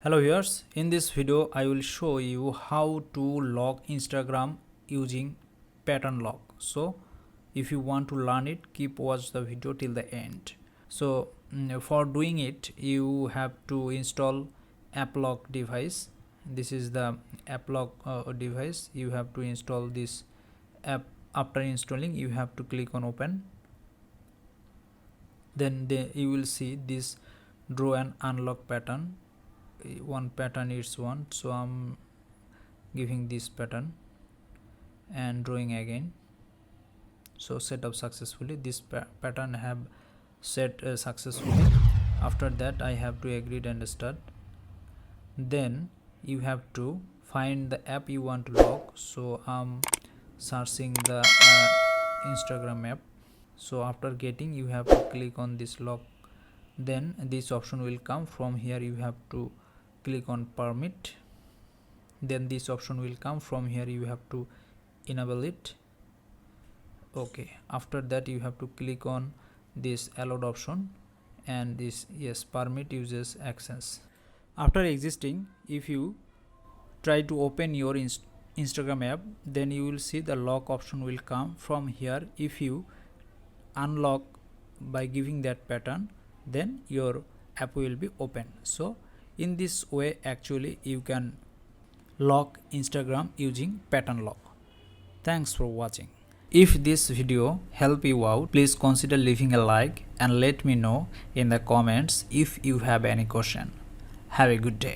Hello viewers, in this video I will show you how to lock Instagram using pattern lock. So if you want to learn it, keep watch the video till the end. So for doing it, you have to install AppLock device. This is the AppLock device. You have to install this app. After installing, you have to click on open. Then you will see this draw and unlock pattern. One pattern is one, so I'm giving this pattern and drawing again. So set up successfully. This pattern have set successfully. After that I have to agree and start. Then you have to find the app you want to lock. So I'm searching the Instagram app. So after getting, you have to click on this lock. Then this option will come. From here you have to click on permit. Then this option will come. From here you have to enable it. Okay, after that you have to click on this allowed option and this yes, permit users access. After existing, if you try to open your Instagram app, then you will see the lock option will come. From here, if you unlock by giving that pattern, then your app will be open. So in this way actually you can lock Instagram using pattern lock. Thanks for watching. If this video help you out, please consider leaving a like and let me know in the comments if you have any question. Have a good day.